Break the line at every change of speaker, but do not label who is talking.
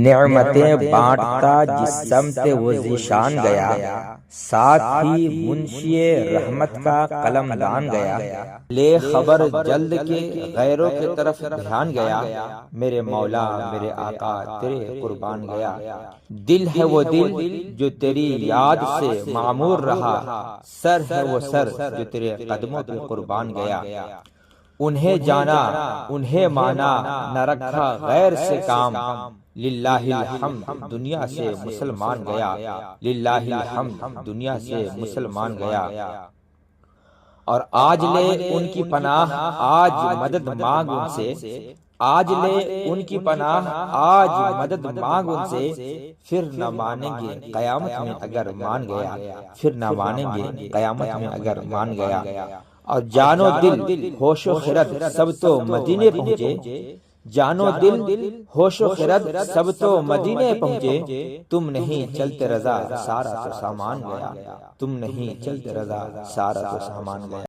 نعمتیں بانٹتا جس سمت وہ ذیشان گیا، ساتھ ہی منشی رحمت کا قلم دان گیا، لے خبر جلد کے غیروں کی طرف دھیان گیا، میرے مولا میرے آقا تیرے قربان گیا۔ دل ہے وہ دل جو تیری یاد سے معمور رہا، سر ہے وہ سر جو تیرے قدموں پہ قربان گیا۔ انہیں جانا انہیں مانا نہ رکھا غیر سے کام، للہ الحمد دنیا سے مسلمان گیا، للہ الحمد دنیا سے مسلمان گیا۔ اور آج لے ان کی پناہ آج مدد مانگ ان سے، آج لے ان کی پناہ آج مدد مانگ ان سے، پھر نہ مانیں گے قیامت میں اگر مان گیا، پھر نہ مانیں گے قیامت میں اگر مان گیا۔ اور جان و دل ہوش و خرد سب تو مدینے پہنچے، جان و دل ہوش و خرد سب تو مدینے پہنچے، تم نہیں چلتے رضا سارا تو سامان گیا، تم نہیں چلتے رضا سارا تو سامان گیا۔